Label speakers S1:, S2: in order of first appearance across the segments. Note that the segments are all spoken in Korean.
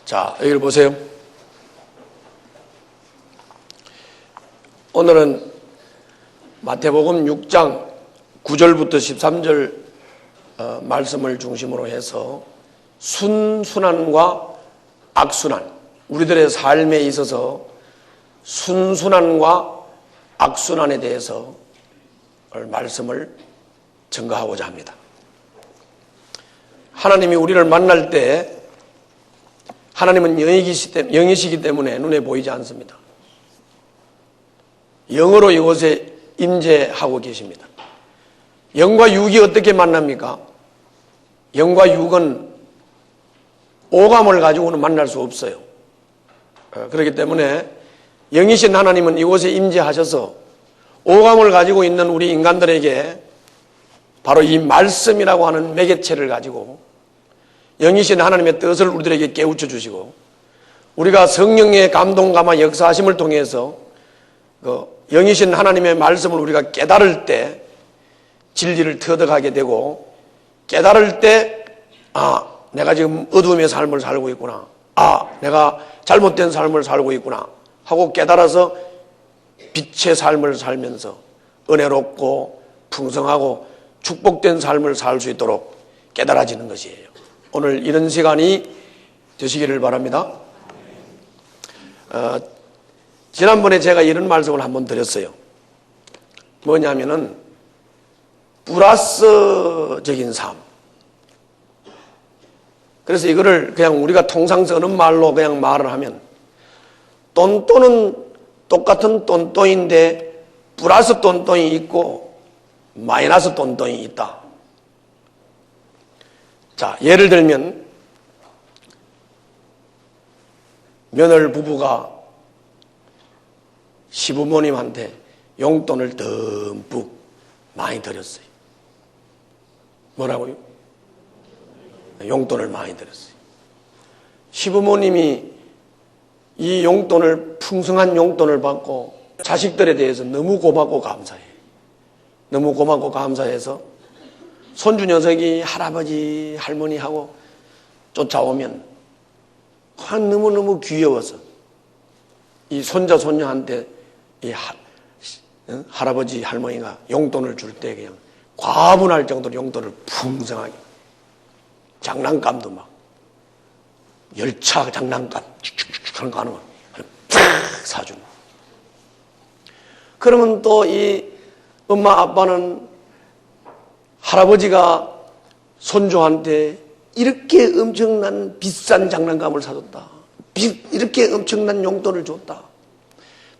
S1: 자, 여기를 보세요. 오늘은 마태복음 6장 9절부터 13절 말씀을 중심으로 해서 순순함과 악순환, 우리들의 삶에 있어서 순순함과 악순환에 대해서 말씀을 증거하고자 합니다. 하나님이 우리를 만날 때 하나님은 영이시기 때문에 눈에 보이지 않습니다. 영으로 이곳에 임재하고 계십니다. 영과 육이 어떻게 만납니까? 영과 육은 오감을 가지고는 만날 수 없어요. 그렇기 때문에 영이신 하나님은 이곳에 임재하셔서 오감을 가지고 있는 우리 인간들에게 바로 이 말씀이라고 하는 매개체를 가지고 영이신 하나님의 뜻을 우리들에게 깨우쳐 주시고, 우리가 성령의 감동감화 역사하심을 통해서 영이신 하나님의 말씀을 우리가 깨달을 때 진리를 터득하게 되고, 깨달을 때 내가 지금 어두움의 삶을 살고 있구나, 내가 잘못된 삶을 살고 있구나 하고 깨달아서 빛의 삶을 살면서 은혜롭고 풍성하고 축복된 삶을 살 수 있도록 깨달아지는 것이에요. 오늘 이런 시간이 되시기를 바랍니다. 지난번에 제가 이런 말씀을 한번 드렸어요. 뭐냐면은 플러스적인 삶. 그래서 이거를 그냥 우리가 통상 쓰는 말로 그냥 말을 하면, 똔똔은 똑같은 똔똔인데 플러스 똔똔이 있고 마이너스 똔똔이 있다. 자, 예를 들면 며느리 부부가 시부모님한테 용돈을 듬뿍 많이 드렸어요. 뭐라고요? 용돈을 많이 드렸어요. 시부모님이 이 용돈을, 풍성한 용돈을 받고 자식들에 대해서 너무 고맙고 감사해. 너무 고맙고 감사해서 손주 녀석이 할아버지, 할머니하고 쫓아오면 너무너무 귀여워서 이 손자, 손녀한테 이 할아버지, 할머니가 용돈을 줄 때 그냥 과분할 정도로 용돈을 풍성하게, 장난감도 막 열차 장난감 그런 거 하는 거 팍 사주는. 그러면 또 이 엄마 아빠는 할아버지가 손주한테 이렇게 엄청난 비싼 장난감을 사줬다, 이렇게 엄청난 용돈을 줬다,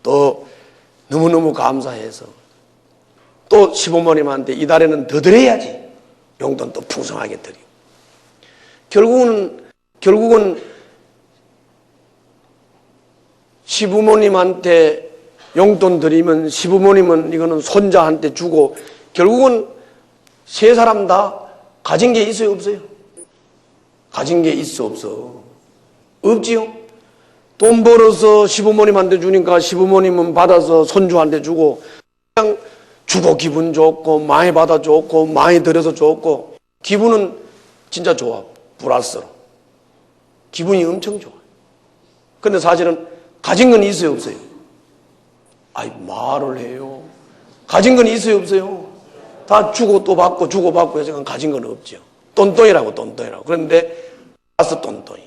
S1: 또 너무너무 감사해서 또 시부모님한테 이달에는 더 드려야지 용돈 또 풍성하게 드리고, 결국은 시부모님한테 용돈 드리면 시부모님은 이거는 손자한테 주고, 결국은 세 사람 다 가진 게 있어요, 없어요? 가진 게 있어, 없어? 없지요? 돈 벌어서 시부모님한테 주니까 시부모님은 받아서 손주한테 주고, 그냥 주고 기분 좋고 많이 받아 좋고 많이 들여서 좋고, 기분은 진짜 좋아. 플러스로 기분이 엄청 좋아. 근데 사실은 가진 건 있어요, 없어요? 말을 해요. 가진 건 있어요, 없어요? 다 주고 또 받고 주고 받고 해서 가진 건 없죠. 똔똔이라고. 그런데 플러스 똔똔이.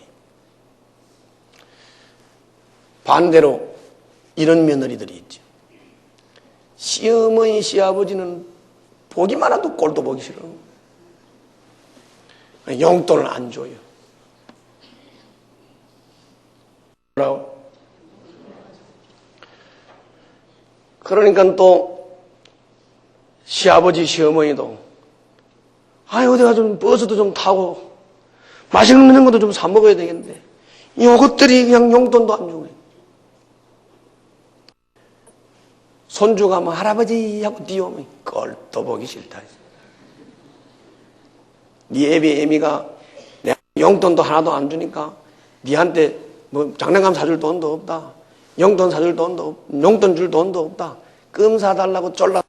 S1: 반대로 이런 며느리들이 있죠. 시어머니, 시아버지는 보기만 해도 꼴도 보기 싫어. 용돈을 안 줘요. 뭐라고? 그러니까 또 시아버지, 시어머니도 어디가 좀 버스도 좀 타고 맛있는 것도 좀 사 먹어야 되겠는데 이것들이 그냥 용돈도 안 주고, 손주가 뭐 할아버지 하고 뛰어오면 꼴도 보기 싫다. 네 애미가 내가 용돈도 하나도 안 주니까 니한테 뭐 장난감 사줄 돈도 없다, 용돈 사줄 돈도 없다, 용돈 줄 돈도 없다, 껌 사달라고 쫄라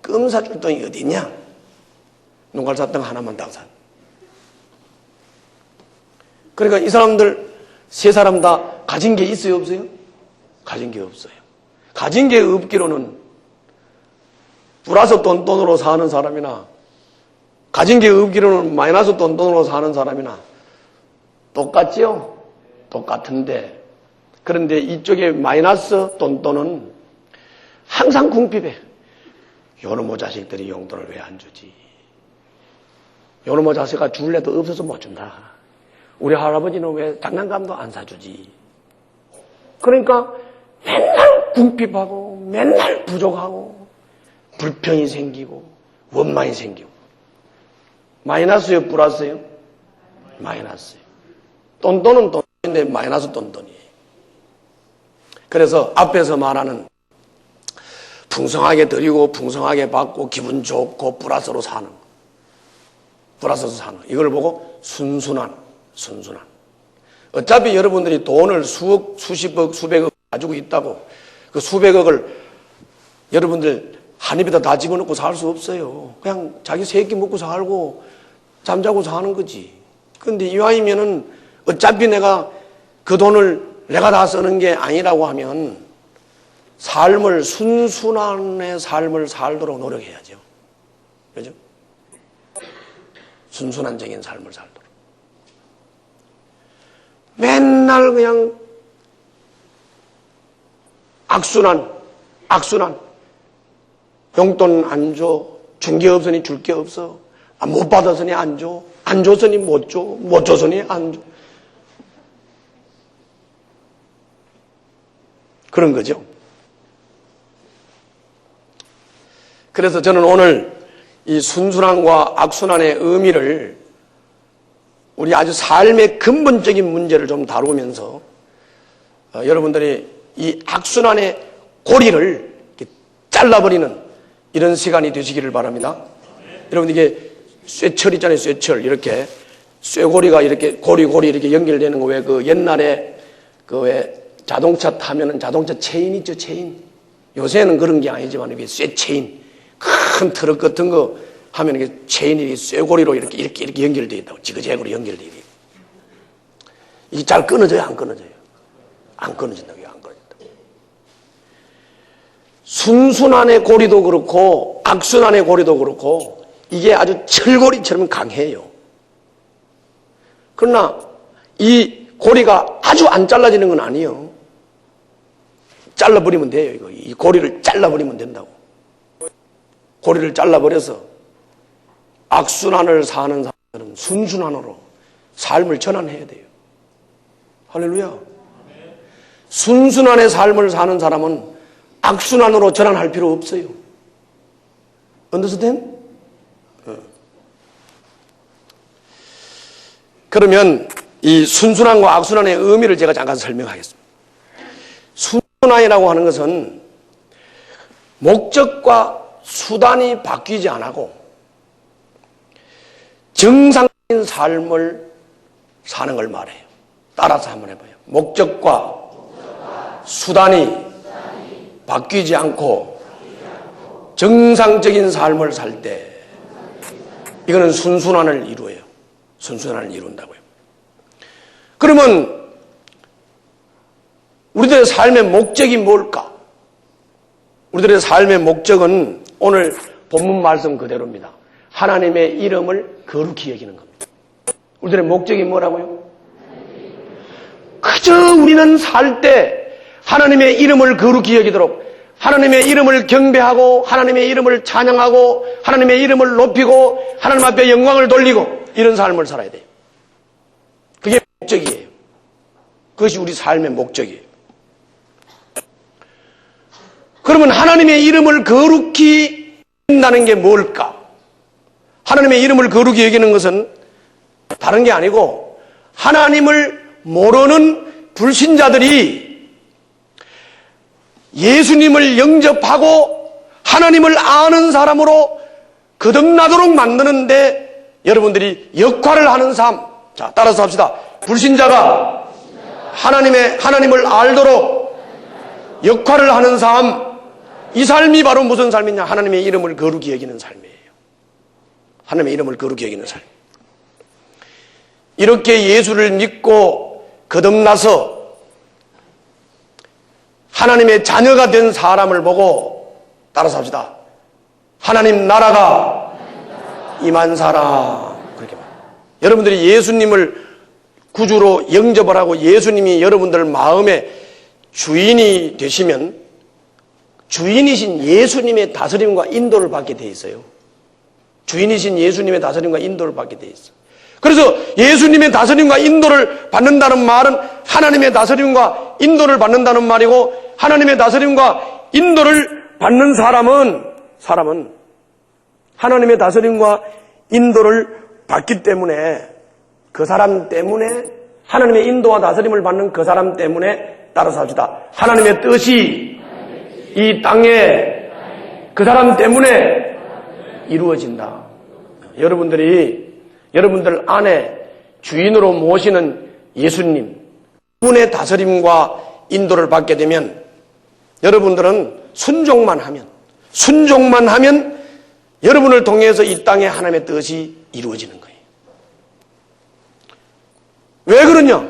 S1: 껌 사줄 돈이 어디 있냐? 눈깔 샀던 거 하나만 딱 사. 그러니까 이 사람들 세 사람 다 가진 게 있어요, 없어요? 가진 게 없어요. 가진 게 없기로는 플러스 돈돈으로 사는 사람이나 가진 게 없기로는 마이너스 돈돈으로 사는 사람이나 똑같죠? 똑같은데 그런데 이쪽에 마이너스 돈돈은 항상 궁핍해. 요놈의 자식들이 용돈을 왜 안 주지? 요놈의 자식아 줄래도 없어서 못 준다. 우리 할아버지는 왜 장난감도 안 사주지? 그러니까 맨날 궁핍하고 맨날 부족하고 불평이 생기고 원망이 생기고 마이너스요 플러스요? 마이너스요. 돈돈은 돈인데 마이너스 돈돈이에요. 그래서 앞에서 말하는 풍성하게 드리고 풍성하게 받고 기분 좋고 플러스로 사는 이걸 보고 순순한 어차피 여러분들이 돈을 수억, 수십억, 수백억 가지고 있다고 그 수백억을 여러분들 한 입에다 다 집어넣고 살 수 없어요. 그냥 자기 세 끼 먹고 살고 잠자고 사는 거지. 그런데 이왕이면은 어차피 내가 그 돈을 내가 다 쓰는 게 아니라고 하면 삶을 순순한 삶을 살도록 노력해야죠. 그죠? 순순한적인 삶을 살도록. 맨날 그냥 악순환. 용돈 안 줘. 준 게 없으니 줄 게 없어. 못 받았으니 안 줘. 안 줬으니 못 줘. 못 줬으니 안 줘. 그런 거죠. 그래서 저는 오늘 이 순순함과 악순환의 의미를 우리 아주 삶의 근본적인 문제를 좀 다루면서 여러분들이 이 악순환의 고리를 잘라버리는 이런 시간이 되시기를 바랍니다. 여러분 이게 쇠철 있잖아요. 쇠철 이렇게 쇠고리가 이렇게 고리 이렇게 연결되는 거 왜 그 옛날에 그 왜 자동차 타면은 자동차 체인 있죠. 체인. 요새는 그런 게 아니지만 이게 쇠 체인 큰 트럭 같은 거 하면 이게 체인이 쇠고리로 이렇게 연결되어 있다고 지그재그로 연결되어 있다고. 이게 잘 끊어져요, 안 끊어져요? 안 끊어진다고요, 안 끊어진다고. 순순한의 고리도 그렇고 악순환의 고리도 그렇고 이게 아주 철고리처럼 강해요. 그러나 이 고리가 아주 안 잘라지는 건 아니에요. 잘라버리면 돼요, 이거. 이 고리를 잘라버리면 된다고. 고리를 잘라버려서 악순환을 사는 사람들은 순순환으로 삶을 전환해야 돼요. 할렐루야. 순순환의 삶을 사는 사람은 악순환으로 전환할 필요 없어요. understand? 그러면 이 순순함과 악순환의 의미를 제가 잠깐 설명하겠습니다. 순순함이라고 하는 것은 목적과 수단이 바뀌지 않고 정상적인 삶을 사는 걸 말해요. 따라서 한번 해봐요. 목적과 수단이 바뀌지 않고 정상적인 삶을 살 때 이거는 순순함을 이루어요. 순순함을 이룬다고요. 그러면 우리들의 삶의 목적이 뭘까? 우리들의 삶의 목적은 오늘 본문 말씀 그대로입니다. 하나님의 이름을 거룩히 여기는 겁니다. 우리들의 목적이 뭐라고요? 그저 우리는 살 때 하나님의 이름을 거룩히 여기도록 하나님의 이름을 경배하고 하나님의 이름을 찬양하고 하나님의 이름을 높이고 하나님 앞에 영광을 돌리고 이런 삶을 살아야 돼요. 그게 목적이에요. 그것이 우리 삶의 목적이에요. 그러면 하나님의 이름을 거룩히 여긴다는 게 뭘까? 하나님의 이름을 거룩히 여기는 것은 다른 게 아니고 하나님을 모르는 불신자들이 예수님을 영접하고 하나님을 아는 사람으로 거듭나도록 만드는데 여러분들이 역할을 하는 삶. 자, 따라서 합시다. 불신자가 하나님을 알도록 역할을 하는 삶. 이 삶이 바로 무슨 삶이냐? 하나님의 이름을 거룩히 여기는 삶이에요. 하나님의 이름을 거룩히 여기는 삶. 이렇게 예수를 믿고 거듭나서 하나님의 자녀가 된 사람을 보고 따라서 합시다. 하나님 나라가 임한 사람. 그렇게 말합니다. 여러분들이 예수님을 구주로 영접을 하고 예수님이 여러분들 마음의 주인이 되시면 주인이신 예수님의 다스림과 인도를 받게 돼 있어요. 주인이신 예수님의 다스림과 인도를 받게 돼 있어요. 그래서 예수님의 다스림과 인도를 받는다는 말은 하나님의 다스림과 인도를 받는다는 말이고, 하나님의 다스림과 인도를 받는 사람은 하나님의 다스림과 인도를 받기 때문에, 그 사람 때문에, 하나님의 인도와 다스림을 받는 그 사람 때문에, 따라서 합시다. 하나님의 뜻이 이 땅에 그 사람 때문에 이루어진다. 여러분들 안에 주인으로 모시는 예수님, 그분의 다스림과 인도를 받게 되면 여러분들은 순종만 하면 여러분을 통해서 이 땅에 하나님의 뜻이 이루어지는 거예요. 왜 그러냐?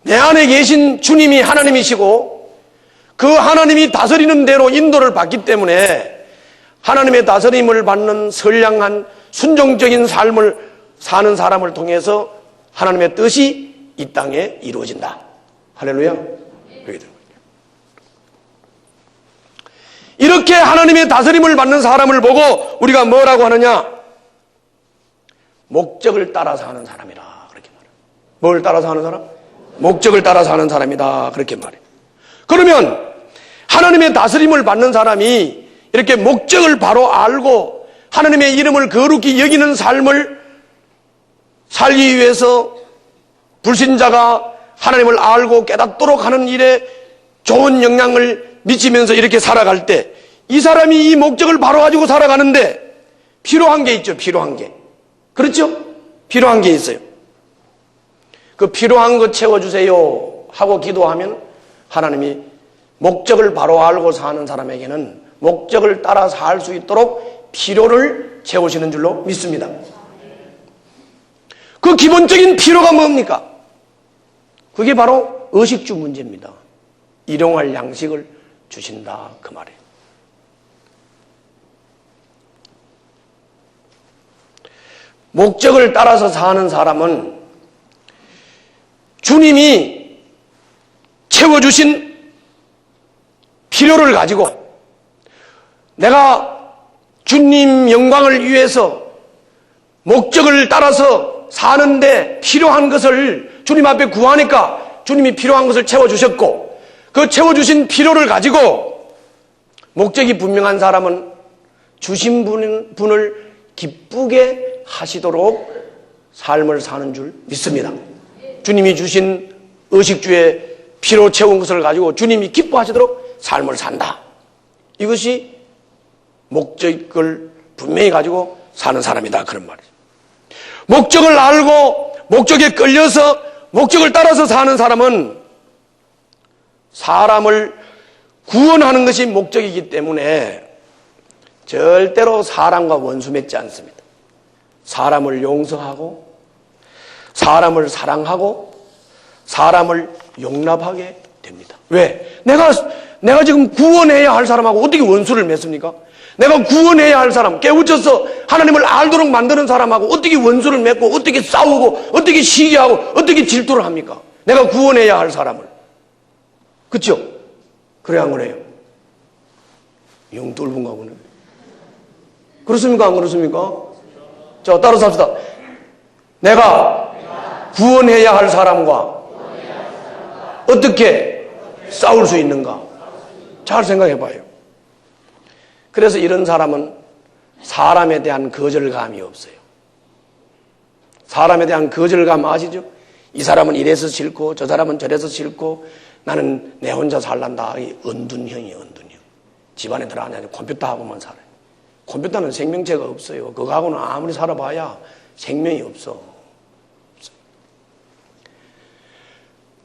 S1: 내 안에 계신 주님이 하나님이시고 그 하나님이 다스리는 대로 인도를 받기 때문에 하나님의 다스림을 받는 선량한 순종적인 삶을 사는 사람을 통해서 하나님의 뜻이 이 땅에 이루어진다. 할렐루야. 이렇게 하나님의 다스림을 받는 사람을 보고 우리가 뭐라고 하느냐? 목적을 따라서 하는 사람이라. 그렇게 말해요. 뭘 따라서 하는 사람? 목적을 따라서 하는 사람이다. 그렇게 말해요. 그러면 하나님의 다스림을 받는 사람이 이렇게 목적을 바로 알고 하나님의 이름을 거룩히 여기는 삶을 살기 위해서 불신자가 하나님을 알고 깨닫도록 하는 일에 좋은 영향을 미치면서 이렇게 살아갈 때 이 사람이 이 목적을 바로 가지고 살아가는데 필요한 게 있죠. 필요한 게. 그렇죠? 필요한 게 있어요. 그 필요한 거 채워주세요 하고 기도하면 하나님이 목적을 바로 알고 사는 사람에게는 목적을 따라 살 수 있도록 필요를 채우시는 줄로 믿습니다. 그 기본적인 필요가 뭡니까? 그게 바로 의식주 문제입니다. 일용할 양식을 주신다 그 말이에요. 목적을 따라서 사는 사람은 주님이 채워주신 필요를 가지고 내가 주님 영광을 위해서 목적을 따라서 사는데 필요한 것을 주님 앞에 구하니까 주님이 필요한 것을 채워주셨고 그 채워주신 필요를 가지고 목적이 분명한 사람은 주신 분을 기쁘게 하시도록 삶을 사는 줄 믿습니다. 주님이 주신 의식주에 피로 채운 것을 가지고 주님이 기뻐하시도록 삶을 산다. 이것이 목적을 분명히 가지고 사는 사람이다. 그런 말이죠. 목적을 알고 목적에 끌려서 목적을 따라서 사는 사람은 사람을 구원하는 것이 목적이기 때문에 절대로 사람과 원수 맺지 않습니다. 사람을 용서하고 사람을 사랑하고 사람을 용납하게 됩니다. 왜? 내가 지금 구원해야 할 사람하고 어떻게 원수를 맺습니까? 내가 구원해야 할 사람, 깨우쳐서 하나님을 알도록 만드는 사람하고 어떻게 원수를 맺고 어떻게 싸우고 어떻게 시기하고 어떻게 질투를 합니까? 내가 구원해야 할 사람을. 그렇죠? 그래야 안 그래요? 영 뚫은가 보네. 그렇습니까? 안 그렇습니까? 자, 따라서 합시다. 내가 구원해야 할 사람과 어떻게 싸울 수 있는가? 잘 생각해 봐요. 그래서 이런 사람은 사람에 대한 거절감이 없어요. 사람에 대한 거절감 아시죠? 이 사람은 이래서 싫고 저 사람은 저래서 싫고 나는 내 혼자 살란다. 은둔형이에요. 은둔형. 집안에 들어가냐 컴퓨터하고만 살아요. 컴퓨터는 생명체가 없어요. 그거하고는 아무리 살아봐야 생명이 없어.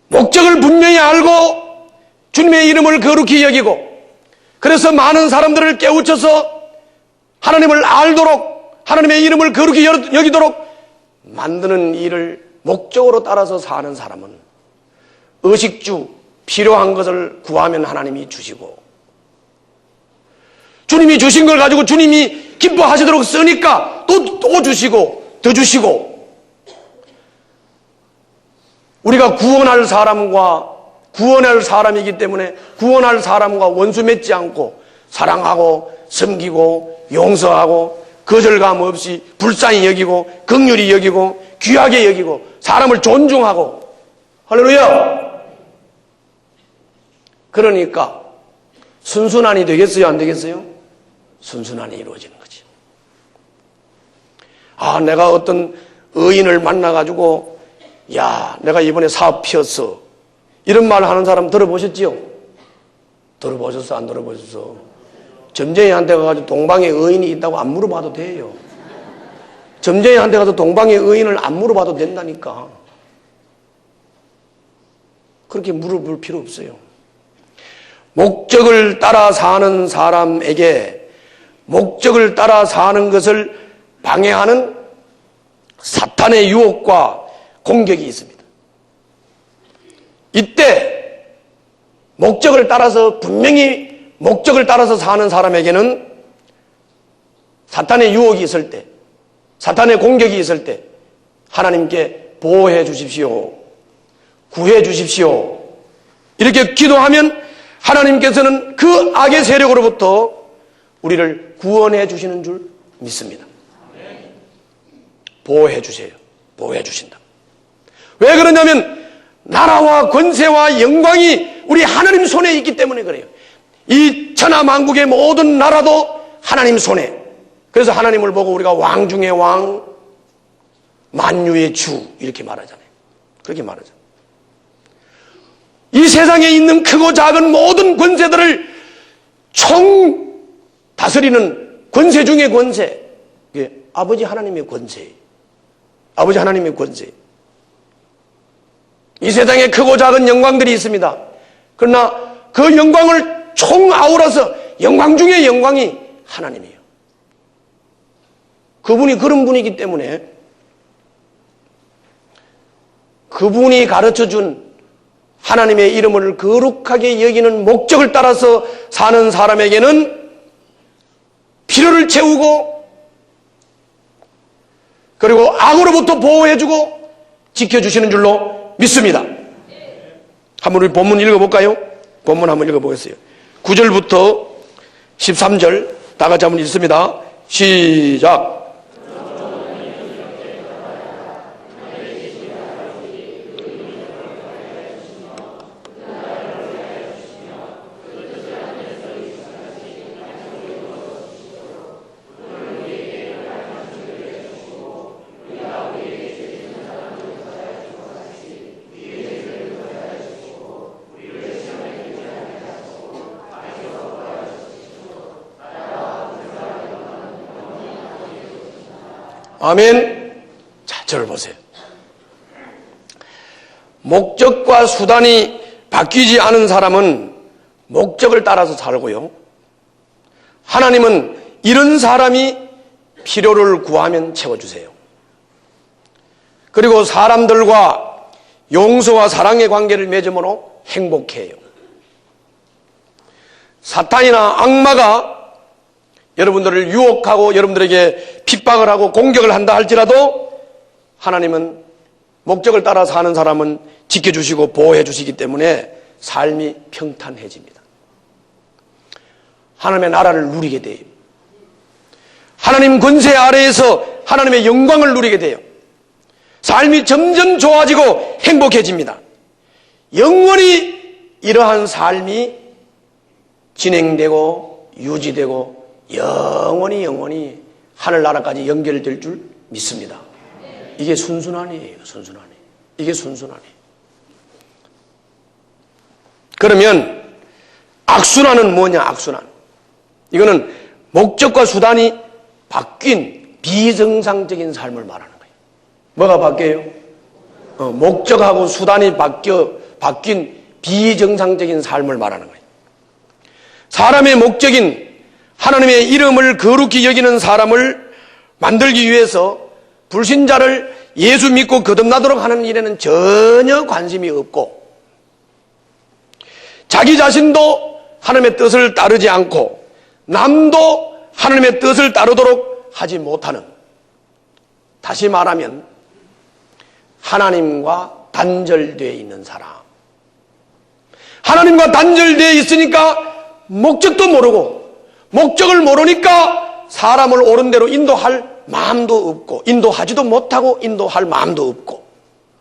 S1: 목적을 분명히 알고 주님의 이름을 거룩히 여기고 그래서 많은 사람들을 깨우쳐서 하나님을 알도록 하나님의 이름을 거룩히 여기도록 만드는 일을 목적으로 따라서 사는 사람은 의식주, 필요한 것을 구하면 하나님이 주시고, 주님이 주신 걸 가지고 주님이 기뻐하시도록 쓰니까 또 주시고 더 주시고, 우리가 구원할 사람이기 때문에 구원할 사람과 원수 맺지 않고 사랑하고 섬기고 용서하고 거절감 없이 불쌍히 여기고 긍휼히 여기고 귀하게 여기고 사람을 존중하고, 할렐루야. 그러니까 순순한이 되겠어요, 안 되겠어요? 순순한이 이루어지는 거지. 내가 어떤 의인을 만나가지고, 야, 내가 이번에 사업 피웠어, 이런 말 하는 사람 들어보셨지요? 들어보셨어, 안 들어보셨어? 점쟁이한테 가가지고 동방에 의인이 있다고 안 물어봐도 돼요. 점쟁이한테 가서 동방의 의인을 안 물어봐도 된다니까. 그렇게 물어볼 필요 없어요. 목적을 따라 사는 사람에게 목적을 따라 사는 것을 방해하는 사탄의 유혹과 공격이 있습니다. 이때 목적을 따라서, 분명히 목적을 따라서 사는 사람에게는 사탄의 유혹이 있을 때, 사탄의 공격이 있을 때 하나님께 보호해 주십시오, 구해 주십시오, 이렇게 기도하면 하나님께서는 그 악의 세력으로부터 우리를 구원해 주시는 줄 믿습니다. 보호해 주세요. 보호해 주신다. 왜 그러냐면 나라와 권세와 영광이 우리 하나님 손에 있기 때문에 그래요. 이 천하만국의 모든 나라도 하나님 손에. 그래서 하나님을 보고 우리가 왕 중의 왕, 만유의 주 이렇게 말하잖아요. 그렇게 말하잖아요. 이 세상에 있는 크고 작은 모든 권세들을 총 다스리는 권세 중의 권세, 이게 아버지 하나님의 권세, 아버지 하나님의 권세. 이 세상에 크고 작은 영광들이 있습니다. 그러나 그 영광을 총 아우러서 영광 중의 영광이 하나님이에요. 그분이 그런 분이기 때문에 그분이 가르쳐준 하나님의 이름을 거룩하게 여기는 목적을 따라서 사는 사람에게는 필요를 채우고, 그리고 악으로부터 보호해주고 지켜주시는 줄로 믿습니다. 한번 우리 본문 읽어볼까요? 본문 한번 읽어보겠어요. 9절부터 13절 다 같이 한번 읽습니다. 시작. 아멘. 자, 저를 보세요. 목적과 수단이 바뀌지 않은 사람은 목적을 따라서 살고요. 하나님은 이런 사람이 필요를 구하면 채워주세요. 그리고 사람들과 용서와 사랑의 관계를 맺음으로 행복해요. 사탄이나 악마가 여러분들을 유혹하고 여러분들에게 핍박을 하고 공격을 한다 할지라도 하나님은 목적을 따라 사는 사람은 지켜주시고 보호해 주시기 때문에 삶이 평탄해집니다. 하나님의 나라를 누리게 돼요. 하나님 권세 아래에서 하나님의 영광을 누리게 돼요. 삶이 점점 좋아지고 행복해집니다. 영원히 이러한 삶이 진행되고 유지되고 영원히 하늘나라까지 연결될 줄 믿습니다. 이게 순순함이에요. 순순함이. 이게 순순함이에요. 그러면 악순환은 뭐냐? 악순환. 이거는 목적과 수단이 바뀐 비정상적인 삶을 말하는 거예요. 뭐가 바뀌어요? 목적하고 수단이 바뀐 비정상적인 삶을 말하는 거예요. 사람의 목적인 하나님의 이름을 거룩히 여기는 사람을 만들기 위해서 불신자를 예수 믿고 거듭나도록 하는 일에는 전혀 관심이 없고, 자기 자신도 하나님의 뜻을 따르지 않고 남도 하나님의 뜻을 따르도록 하지 못하는, 다시 말하면 하나님과 단절되어 있는 사람. 하나님과 단절되어 있으니까 목적도 모르고, 목적을 모르니까 사람을 옳은 대로 인도할 마음도 없고, 인도하지도 못하고 인도할 마음도 없고,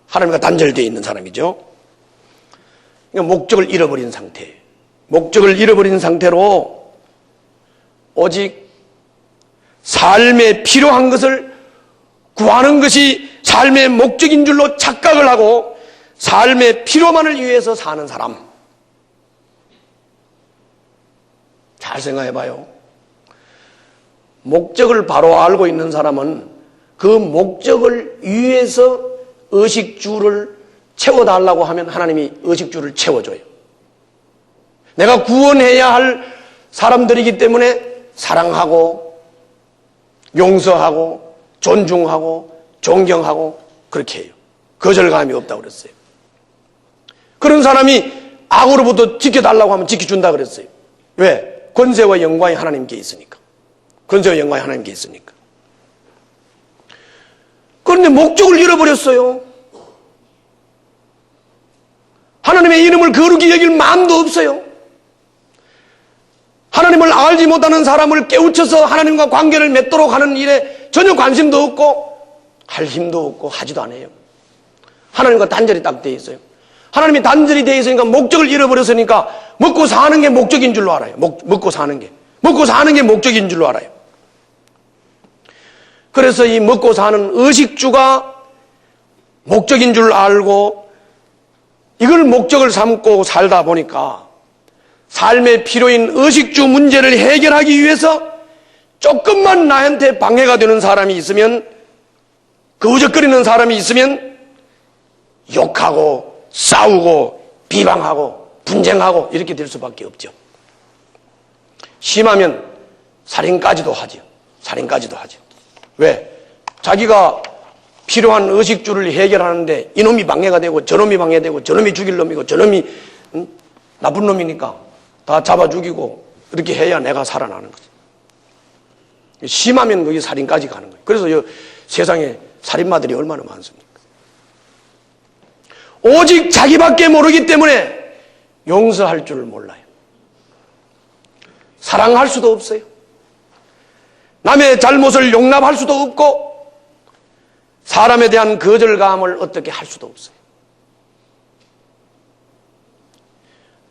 S1: 하나님과 단절되어 있는 사람이죠. 그러니까 목적을 잃어버린 상태예요. 목적을 잃어버린 상태로 오직 삶에 필요한 것을 구하는 것이 삶의 목적인 줄로 착각을 하고 삶의 필요만을 위해서 사는 사람. 잘 생각해 봐요. 목적을 바로 알고 있는 사람은 그 목적을 위해서 의식주를 채워달라고 하면 하나님이 의식주를 채워줘요. 내가 구원해야 할 사람들이기 때문에 사랑하고 용서하고 존중하고 존경하고 그렇게 해요. 거절감이 없다고 그랬어요. 그런 사람이 악으로부터 지켜달라고 하면 지켜준다 그랬어요. 왜? 권세와 영광이 하나님께 있으니까. 권세와 영광이 하나님께 있으니까. 그런데 목적을 잃어버렸어요. 하나님의 이름을 거룩히 여길 마음도 없어요. 하나님을 알지 못하는 사람을 깨우쳐서 하나님과 관계를 맺도록 하는 일에 전혀 관심도 없고 할 힘도 없고 하지도 않아요. 하나님과 단절이 딱 되어 있어요. 하나님이 단절이 되어 있으니까 목적을 잃어버렸으니까 먹고 사는 게 목적인 줄로 알아요. 먹고 사는 게 목적인 줄로 알아요. 그래서 이 먹고 사는 의식주가 목적인 줄 알고 이걸 목적을 삼고 살다 보니까 삶의 필요인 의식주 문제를 해결하기 위해서 조금만 나한테 방해가 되는 사람이 있으면, 거우적거리는 사람이 있으면 욕하고 싸우고 비방하고 분쟁하고 이렇게 될 수밖에 없죠. 심하면 살인까지도 하죠. 왜? 자기가 필요한 의식주를 해결하는데 이놈이 방해가 되고 저놈이 방해되고 저놈이 죽일 놈이고 저놈이 나쁜 놈이니까 다 잡아 죽이고 이렇게 해야 내가 살아나는 거지. 심하면 거기 살인까지 가는 거예요. 그래서 세상에 살인마들이 얼마나 많습니까? 오직 자기밖에 모르기 때문에 용서할 줄 몰라요. 사랑할 수도 없어요. 남의 잘못을 용납할 수도 없고 사람에 대한 거절감을 어떻게 할 수도 없어요.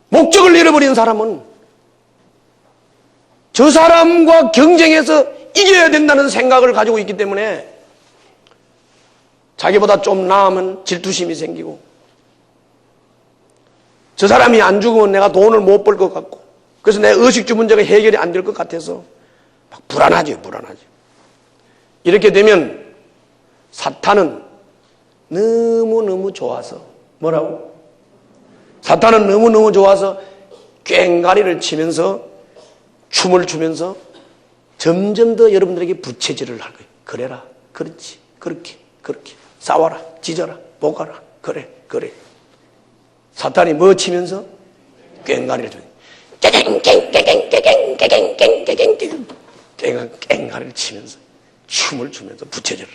S1: 목적을 잃어버린 사람은 저 사람과 경쟁해서 이겨야 된다는 생각을 가지고 있기 때문에 자기보다 좀 나으면 질투심이 생기고, 저 사람이 안 죽으면 내가 돈을 못 벌 것 같고, 그래서 내 의식주 문제가 해결이 안 될 것 같아서 막 불안하죠. 이렇게 되면 사탄은 너무너무 좋아서, 뭐라고? 사탄은 너무너무 좋아서 꽹가리를 치면서 춤을 추면서 점점 더 여러분들에게 부채질을 할 거예요. 그래라, 그렇지, 그렇게 싸워라, 찢어라, 볶아라, 그래. 사탄이 뭐 치면서? 꽹가리를 쳐요. 꽹가리를 치면서 춤을 추면서 부채질을.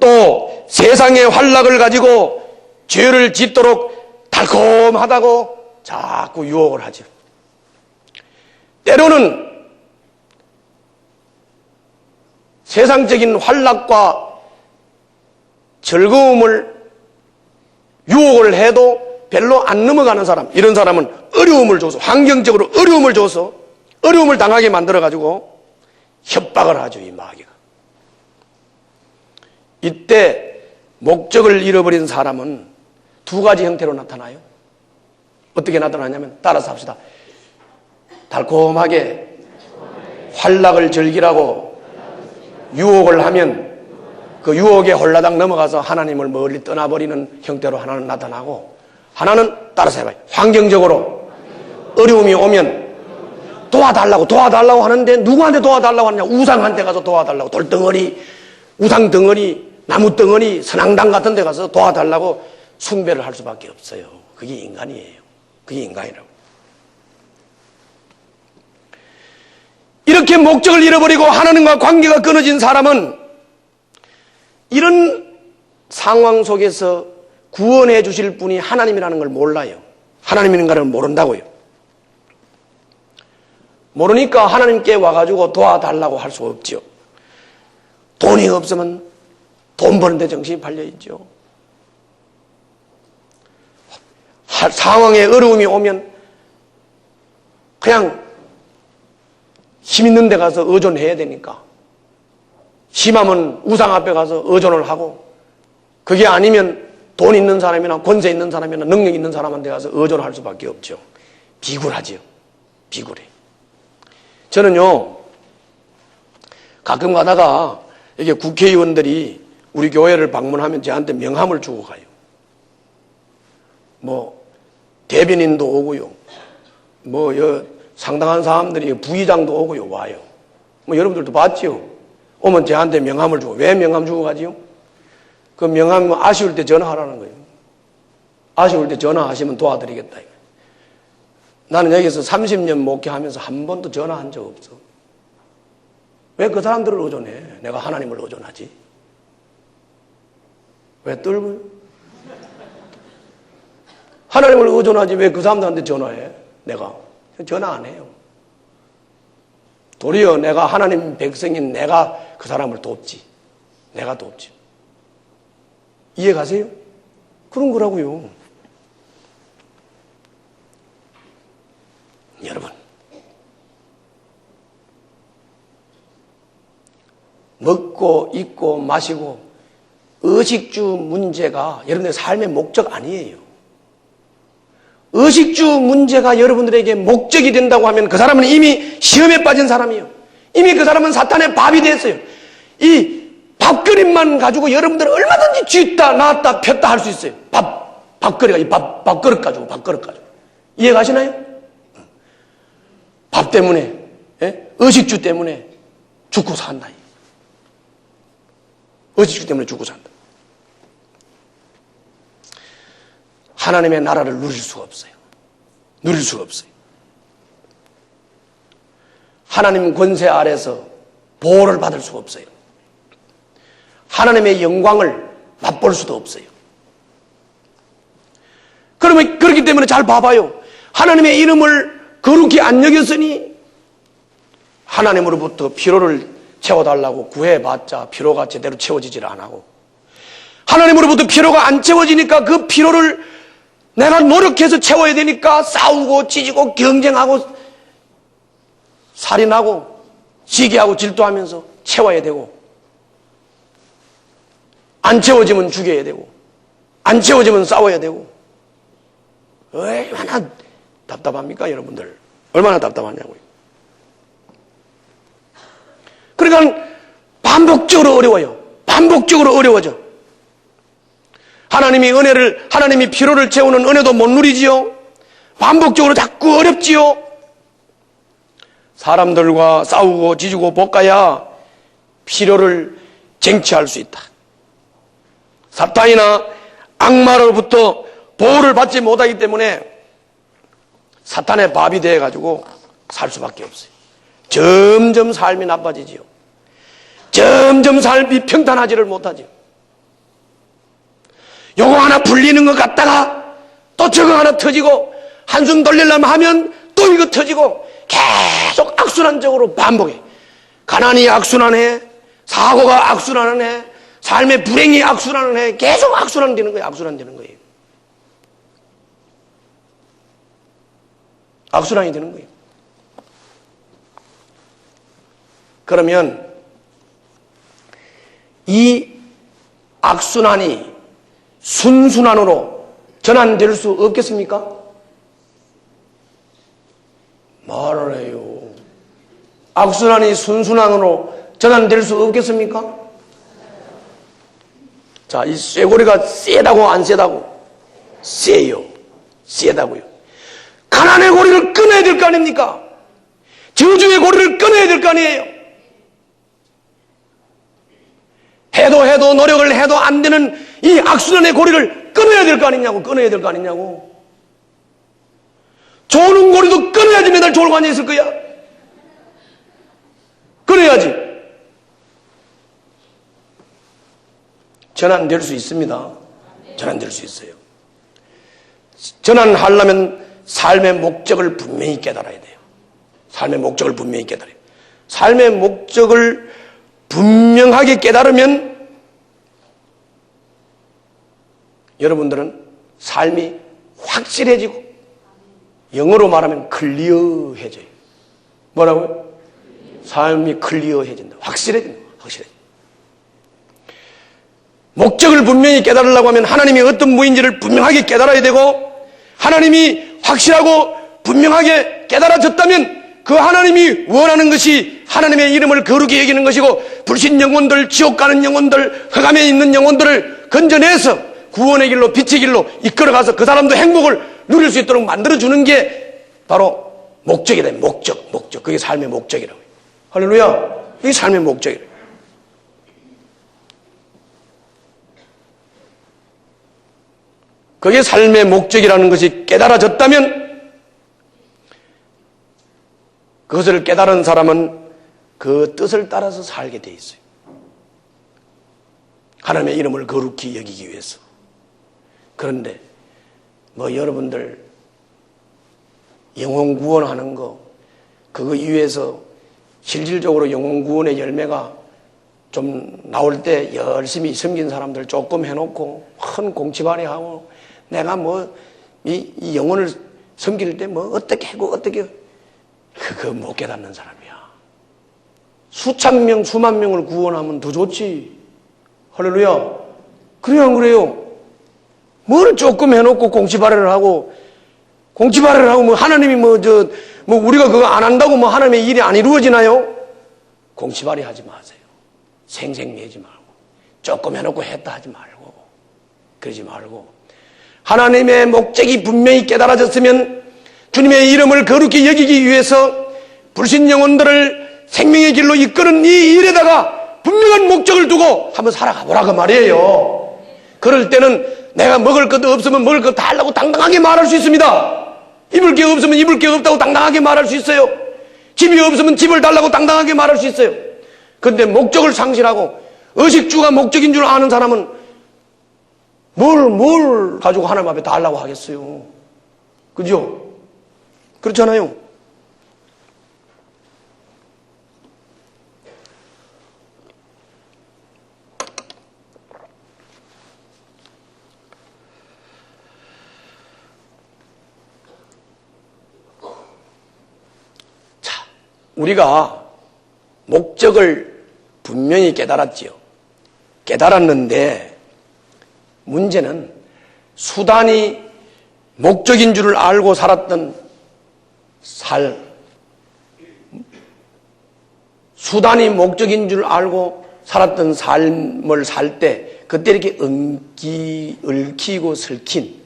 S1: 또 세상의 활락을 가지고 죄를 짓도록 달콤하다고 자꾸 유혹을 하죠. 때로는 세상적인 활락과 즐거움을 유혹을 해도 별로 안 넘어가는 사람, 이런 사람은 어려움을 줘서, 환경적으로 어려움을 줘서 어려움을 당하게 만들어가지고 협박을 하죠, 이 마귀가. 이때 목적을 잃어버린 사람은 두 가지 형태로 나타나요. 어떻게 나타나냐면, 따라서 합시다. 달콤하게 활락을 즐기라고 유혹을 하면 그 유혹에 홀라당 넘어가서 하나님을 멀리 떠나버리는 형태로 하나는 나타나고, 하나는 따라서 해봐요. 환경적으로 어려움이 오면 도와달라고 하는데 누구한테 도와달라고 하느냐? 우상한테 가서 도와달라고. 돌덩어리, 우상덩어리, 나무덩어리, 선앙당 같은 데 가서 도와달라고 숭배를 할 수밖에 없어요. 그게 인간이에요. 그게 인간이라고. 이렇게 목적을 잃어버리고 하나님과 관계가 끊어진 사람은 이런 상황 속에서 구원해 주실 분이 하나님이라는 걸 몰라요. 하나님인가를 모른다고요. 모르니까 하나님께 와가지고 도와달라고 할 수 없죠. 돈이 없으면 돈 버는 데 정신이 팔려있죠. 상황에 어려움이 오면 그냥 힘 있는 데 가서 의존해야 되니까, 심하면 우상 앞에 가서 의존을 하고, 그게 아니면 돈 있는 사람이나 권세 있는 사람이나 능력 있는 사람한테 가서 의존할 수밖에 없죠. 비굴하죠. 비굴해. 저는요, 가끔 가다가 이게 국회의원들이 우리 교회를 방문하면 저한테 명함을 주고 가요. 뭐 대변인도 오고요. 상당한 사람들이 부의장도 오고요, 와요. 여러분들도 봤지요? 오면 저한테 명함을 주고. 왜 명함 주고 가지요? 그 명함 아쉬울 때 전화하라는 거예요. 아쉬울 때 전화하시면 도와드리겠다. 나는 여기서 30년 목회하면서 한 번도 전화한 적 없어. 왜 그 사람들을 의존해? 내가 하나님을 의존하지. 왜 떨고요? 하나님을 의존하지 왜 그 사람들한테 전화해? 내가 전화 안 해요. 도리어 내가 하나님 백성인 내가 그 사람을 돕지. 내가 돕지. 이해 가세요? 그런 거라고요. 여러분, 먹고 입고 마시고 의식주 문제가 여러분의 삶의 목적 아니에요. 의식주 문제가 여러분들에게 목적이 된다고 하면 그 사람은 이미 시험에 빠진 사람이에요. 이미 그 사람은 사탄의 밥이 됐어요. 이 밥그릇만 가지고 여러분들은 얼마든지 쥐었다 놨다 폈다 할 수 있어요. 밥그릇가 이 밥그릇 가지고. 이해 가시나요? 밥 때문에, 의식주 때문에 죽고 산다. 의식주 때문에 죽고 산다. 하나님의 나라를 누릴 수가 없어요. 누릴 수가 없어요. 하나님 권세 아래서 보호를 받을 수가 없어요. 하나님의 영광을 맛볼 수도 없어요. 그러면 그렇기 때문에 잘 봐봐요. 하나님의 이름을 거룩히 안 여겼으니 하나님으로부터 피로를 채워달라고 구해봤자 피로가 제대로 채워지질 않고, 하나님으로부터 피로가 안 채워지니까 그 피로를 내가 노력해서 채워야 되니까 싸우고 찢고 경쟁하고 살인하고 시기하고 질투하면서 채워야 되고, 안 채워지면 죽여야 되고, 안 채워지면 싸워야 되고. 얼마나 답답합니까, 여러분들? 얼마나 답답하냐고요. 그러니까 반복적으로 어려워요. 반복적으로 어려워져. 하나님이 피로를 채우는 은혜도 못 누리지요. 반복적으로 자꾸 어렵지요. 사람들과 싸우고 지지고 볶아야 필요를 쟁취할 수 있다. 사탄이나 악마로부터 보호를 받지 못하기 때문에 사탄의 밥이 되어가지고 살 수밖에 없어요. 점점 삶이 나빠지지요. 점점 삶이 평탄하지를 못하지요. 요거 하나 불리는 것 같다가 또 저거 하나 터지고, 한숨 돌리려면 하면 또 이거 터지고, 계속 악순환적으로 반복해. 가난이 악순환해, 사고가 악순환해, 삶의 불행이 악순환해. 계속 악순환되는 거예요. 악순환되는 거예요. 악순환이 되는 거예요. 그러면 이 악순환이 순순환으로 전환될 수 없겠습니까? 말을 해요. 악순환이 순순환으로 전환될 수 없겠습니까? 자, 이 쇠고리가 세다고 안 세다고? 세요. 세다고요. 가난의 고리를 끊어야 될 거 아닙니까? 저주의 고리를 끊어야 될 거 아니에요. 해도 노력을 해도 안 되는 이 악순환의 고리를 끊어야 될 거 아니냐고. 끊어야 될 거 아니냐고. 조는 고리도 끊어야지 맨날 졸고 앉아있을 거야. 끊어야지. 전환될 수 있습니다. 전환될 수 있어요. 전환하려면 삶의 목적을 분명히 깨달아야 돼요. 삶의 목적을 분명히 깨달아요. 삶의 목적을 분명하게 깨달으면 여러분들은 삶이 확실해지고, 영어로 말하면 클리어해져요. 뭐라고요? 삶이 클리어해진다. 확실해진다. 확실해진다. 목적을 분명히 깨달으려고 하면 하나님이 어떤 무인지를 분명하게 깨달아야 되고, 하나님이 확실하고 분명하게 깨달아졌다면 그 하나님이 원하는 것이 하나님의 이름을 거룩히 여기는 것이고, 불신 영혼들, 지옥 가는 영혼들, 흑암에 있는 영혼들을 건져내서 구원의 길로, 빛의 길로 이끌어가서 그 사람도 행복을 누릴 수 있도록 만들어주는 게 바로 목적이다. 목적. 그게 삶의 목적이라고요. 할렐루야. 이게 삶의 목적이래요. 그게 삶의 목적이라는 것이 깨달아졌다면, 그것을 깨달은 사람은 그 뜻을 따라서 살게 돼 있어요. 하나님의 이름을 거룩히 여기기 위해서. 그런데 여러분들 영혼 구원하는 거, 그거 이외에서 실질적으로 영혼 구원의 열매가 좀 나올 때 열심히 섬긴 사람들 조금 해놓고 큰 공치발이 하고, 내가 이 영혼을 섬길 때 어떻게 하고 어떻게, 그거 못 깨닫는 사람이야. 수천 명, 수만 명을 구원하면 더 좋지. 할렐루야. 그래요, 안 그래요? 뭘 조금 해놓고 공치발을 하고 하나님이 우리가 그거 안 한다고 하나님의 일이 안 이루어지나요? 공치발이 하지 마세요. 생색내지 말고, 조금 해놓고 했다 하지 말고, 그러지 말고, 하나님의 목적이 분명히 깨달아졌으면 주님의 이름을 거룩히 여기기 위해서 불신 영혼들을 생명의 길로 이끄는 이 일에다가 분명한 목적을 두고 한번 살아가 보라고 말이에요. 그럴 때는 내가 먹을 것도 없으면 먹을 것 달라고 당당하게 말할 수 있습니다. 입을 게 없으면 입을 게 없다고 당당하게 말할 수 있어요. 집이 없으면 집을 달라고 당당하게 말할 수 있어요. 그런데 목적을 상실하고 의식주가 목적인 줄 아는 사람은 뭘 가지고 하나님 앞에 달라고 하겠어요. 그죠? 그렇잖아요. 우리가 목적을 분명히 깨달았지요. 깨달았는데 문제는 수단이 목적인 줄을 알고 살았던 수단이 목적인 줄 알고 살았던 삶을 살 때 그때 이렇게 얽히고 설킨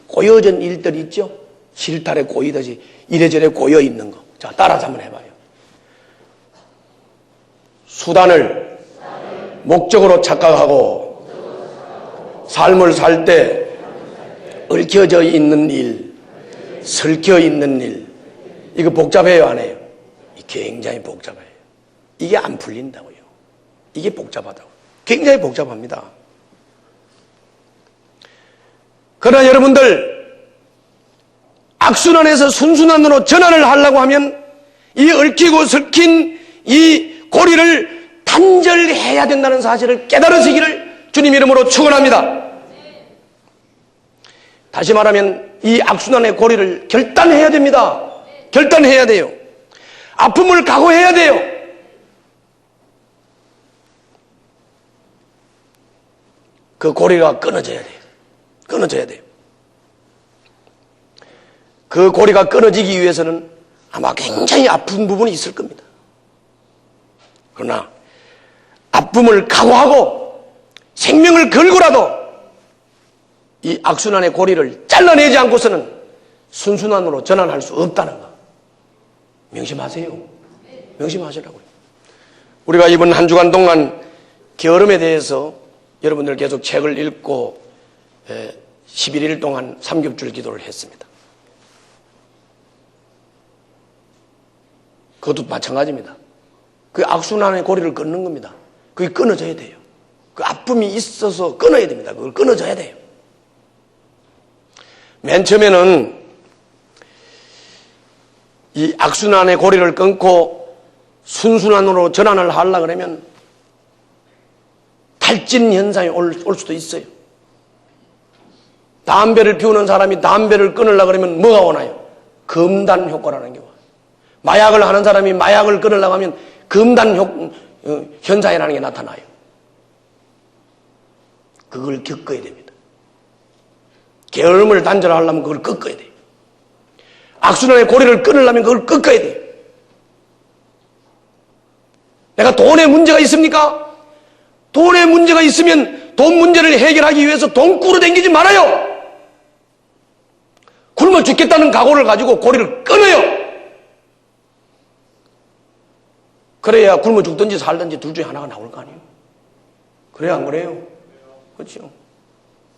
S1: 고여진 일들이 있죠. 실타래 고이듯이 이래저래 고여 있는 거. 자, 따라서 한번 해봐요. 수단을 목적으로 착각하고 삶을 살 때 얽혀져 있는 일, 설켜 있는 일, 이거 복잡해요, 안 해요? 굉장히 복잡해요. 이게 안 풀린다고요. 이게 복잡하다고. 굉장히 복잡합니다. 그러나 여러분들, 악순환에서 순순환으로 전환을 하려고 하면 이 얽히고 설킨 이 고리를 단절해야 된다는 사실을 깨달으시기를 주님 이름으로 축원합니다. 다시 말하면 이 악순환의 고리를 결단해야 됩니다. 결단해야 돼요. 아픔을 각오해야 돼요. 그 고리가 끊어져야 돼요. 끊어져야 돼요. 그 고리가 끊어지기 위해서는 아마 굉장히 아픈 부분이 있을 겁니다. 그러나 아픔을 각오하고 생명을 걸고라도 이 악순환의 고리를 잘라내지 않고서는 순순환으로 전환할 수 없다는 거. 명심하세요. 명심하시라고요. 우리가 이번 한 주간 동안 게으름에 대해서 여러분들 계속 책을 읽고 11일 동안 삼겹줄 기도를 했습니다. 그것도 마찬가지입니다. 그 악순환의 고리를 끊는 겁니다. 그게 끊어져야 돼요. 그 아픔이 있어서 끊어야 됩니다. 그걸 끊어져야 돼요. 맨 처음에는 이 악순환의 고리를 끊고 순순환으로 전환을 하려고 그러면 탈진 현상이 올 수도 있어요. 담배를 피우는 사람이 담배를 끊으려고 그러면 뭐가 오나요? 금단 효과라는 게 와요. 마약을 하는 사람이 마약을 끊으려고 하면 금단 현상이라는 게 나타나요. 그걸 겪어야 됩니다. 게으름을 단절하려면 그걸 꺾어야 돼요. 악순환의 고리를 끊으려면 그걸 꺾어야 돼요. 내가 돈에 문제가 있습니까? 돈에 문제가 있으면 돈 문제를 해결하기 위해서 돈 꾸러 다니지 말아요. 굶어 죽겠다는 각오를 가지고 고리를 끊어요. 그래야 굶어 죽든지 살든지 둘 중에 하나가 나올 거 아니에요. 그래야 안 그래요? 그렇죠.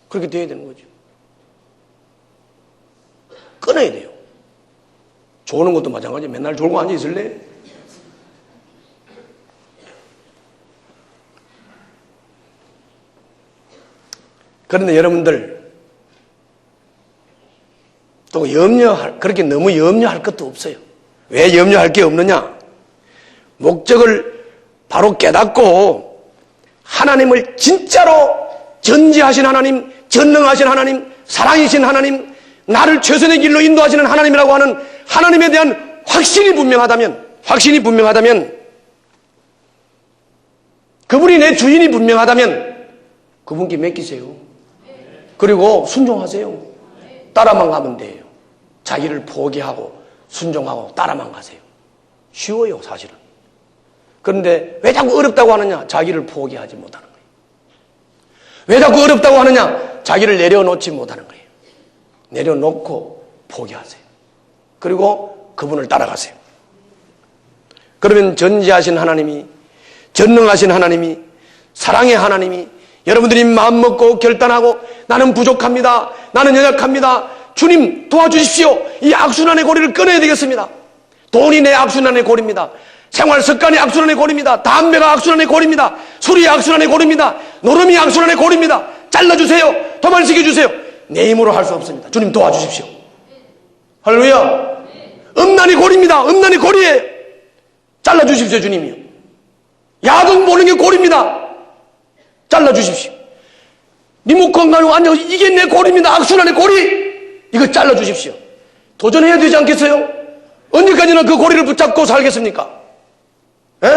S1: 그렇게 돼야 되는 거죠. 끊어야 돼요. 조는 것도 마찬가지. 맨날 졸고 앉아 있을래? 그런데 여러분들 또 그렇게 너무 염려할 것도 없어요. 왜 염려할 게 없느냐? 목적을 바로 깨닫고 하나님을 진짜로 전지하신 하나님, 전능하신 하나님, 사랑이신 하나님, 나를 최선의 길로 인도하시는 하나님이라고 하는 하나님에 대한 확신이 분명하다면 그분이 내 주인이 분명하다면 그분께 맡기세요. 그리고 순종하세요. 따라만 가면 돼요. 자기를 포기하고 순종하고 따라만 가세요. 쉬워요, 사실은. 그런데 왜 자꾸 어렵다고 하느냐? 자기를 포기하지 못하는 거예요. 왜 자꾸 어렵다고 하느냐? 자기를 내려놓지 못하는 거예요. 내려놓고 포기하세요. 그리고 그분을 따라가세요. 그러면 전지하신 하나님이, 전능하신 하나님이, 사랑의 하나님이 여러분들이 마음먹고 결단하고 나는 부족합니다. 나는 연약합니다. 주님 도와주십시오. 이 악순환의 고리를 끊어야 되겠습니다. 돈이 내 악순환의 고리입니다. 생활 습관이 악순환의 고리입니다. 담배가 악순환의 고리입니다. 술이 악순환의 고리입니다. 노름이 악순환의 고리입니다. 잘라주세요. 도말시켜주세요. 내 힘으로 할 수 없습니다. 주님 도와주십시오. 할렐루야. 음란이 고리입니다. 음란이 고리예요. 잘라주십시오, 주님이요. 야동 보는 게 고리입니다. 잘라주십시오. 리모컨 가지고 앉아서 이게 내 고리입니다. 악순환의 고리. 이거 잘라주십시오. 도전해야 되지 않겠어요? 언제까지나 그 고리를 붙잡고 살겠습니까? 에?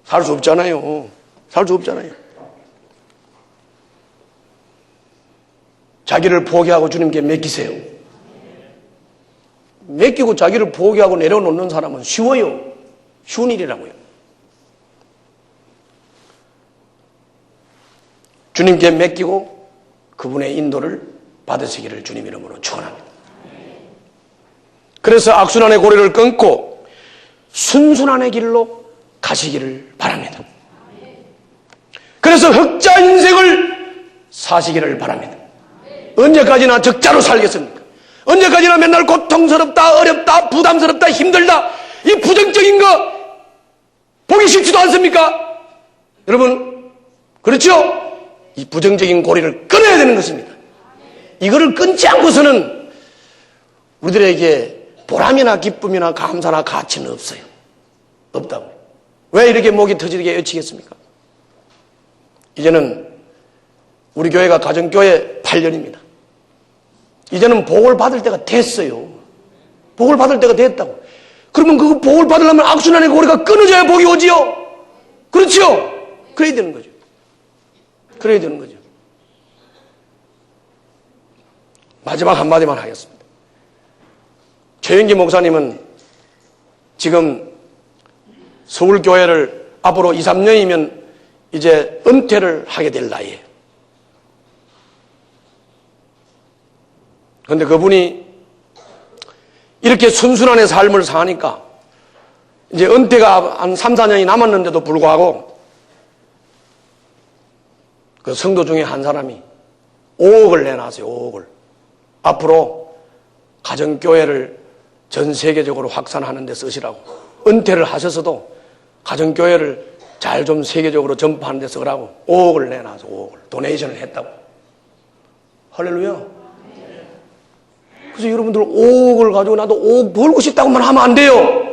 S1: 살 수 없잖아요. 살 수 없잖아요. 자기를 포기하고 주님께 맡기세요. 맡기고 자기를 포기하고 내려놓는 사람은 쉬워요. 쉬운 일이라고요. 주님께 맡기고 그분의 인도를 받으시기를 주님 이름으로 축원합니다. 그래서 악순환의 고리를 끊고 순순환의 길로 가시기를 바랍니다. 그래서 흑자 인생을 사시기를 바랍니다. 언제까지나 적자로 살겠습니까? 언제까지나 맨날 고통스럽다, 어렵다, 부담스럽다, 힘들다, 이 부정적인 거 보기 싫지도 않습니까? 여러분, 그렇죠? 이 부정적인 고리를 끊어야 되는 것입니다. 이거를 끊지 않고서는 우리들에게 보람이나 기쁨이나 감사나 가치는 없어요. 없다고요. 왜 이렇게 목이 터지게 외치겠습니까? 이제는 우리 교회가 가정교회 8년입니다. 이제는 복을 받을 때가 됐어요. 복을 받을 때가 됐다고. 그러면 그 복을 받으려면 악순환의 고리가 끊어져야 복이 오지요. 그렇죠? 그래야 되는 거죠. 그래야 되는 거죠. 마지막 한마디만 하겠습니다. 최윤기 목사님은 지금 서울교회를 앞으로 2, 3년이면 이제 은퇴를 하게 될 나이에요. 그런데 그분이 이렇게 순순한의 삶을 사니까 이제 은퇴가 한 3, 4년이 남았는데도 불구하고 그 성도 중에 한 사람이 5억을 내놨어요. 5억을. 앞으로 가정교회를 전 세계적으로 확산하는 데 쓰시라고. 은퇴를 하셔서도 가정교회를 잘 좀 세계적으로 전파하는 데 쓰라고 5억을 내놔서 5억을 도네이션을 했다고. 할렐루야. 그래서 여러분들 5억을 가지고 나도 5억 벌고 싶다고만 하면 안 돼요.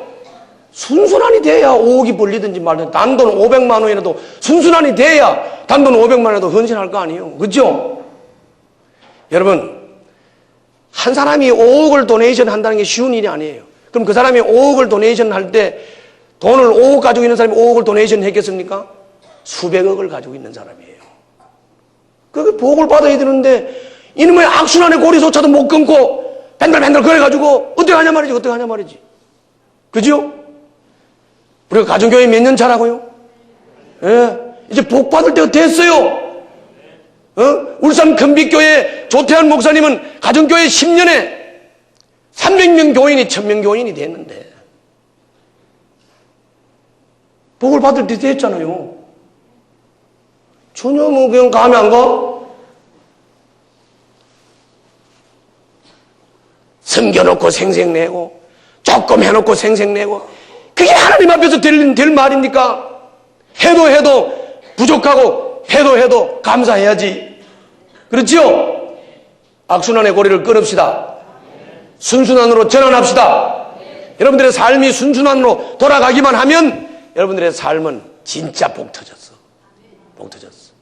S1: 순순한이 돼야 5억이 벌리든지 말든지 단돈 500만 원이라도 순순한이 돼야 단돈 500만 원이라도 헌신할 거 아니에요. 그렇죠? 여러분, 한 사람이 5억을 도네이션 한다는 게 쉬운 일이 아니에요. 그럼 그 사람이 5억을 도네이션 할 때 돈을 5억 가지고 있는 사람이 5억을 도네이션 했겠습니까? 수백억을 가지고 있는 사람이에요. 그게 복을 받아야 되는데 이놈의 악순환의 고리조차도 못 끊고 밴들밴들 그래가지고 어떻게 하냐 말이지. 어떻게 하냐 말이지. 그죠? 우리가 가정교회 몇 년 차라고요? 예. 이제 복 받을 때가 됐어요. 울산 큰빛교회 조태환 목사님은 가정교회 10년에 300명 교인이 1000명 교인이 됐는데 복을 받을 때 됐잖아요. 전혀 뭐 그냥 감이 안 가? 섬겨놓고 생색내고 조금 해놓고 생색내고 그게 하나님 앞에서 될 말입니까? 해도 부족하고 해도 감사해야지. 그렇지요? 악순환의 고리를 끊읍시다. 순순환으로 전환합시다. 여러분들의 삶이 순순환으로 돌아가기만 하면 여러분들의 삶은 진짜 복 터졌어. 복 터졌어.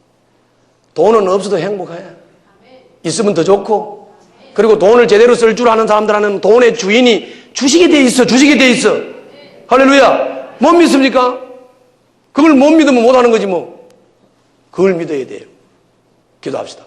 S1: 돈은 없어도 행복해. 있으면 더 좋고. 그리고 돈을 제대로 쓸 줄 아는 사람들은 돈의 주인이 주식이 돼 있어. 주식이 돼 있어. 할렐루야. 못 믿습니까? 그걸 못 믿으면 못 하는 거지 뭐. 그걸 믿어야 돼요. 기도합시다.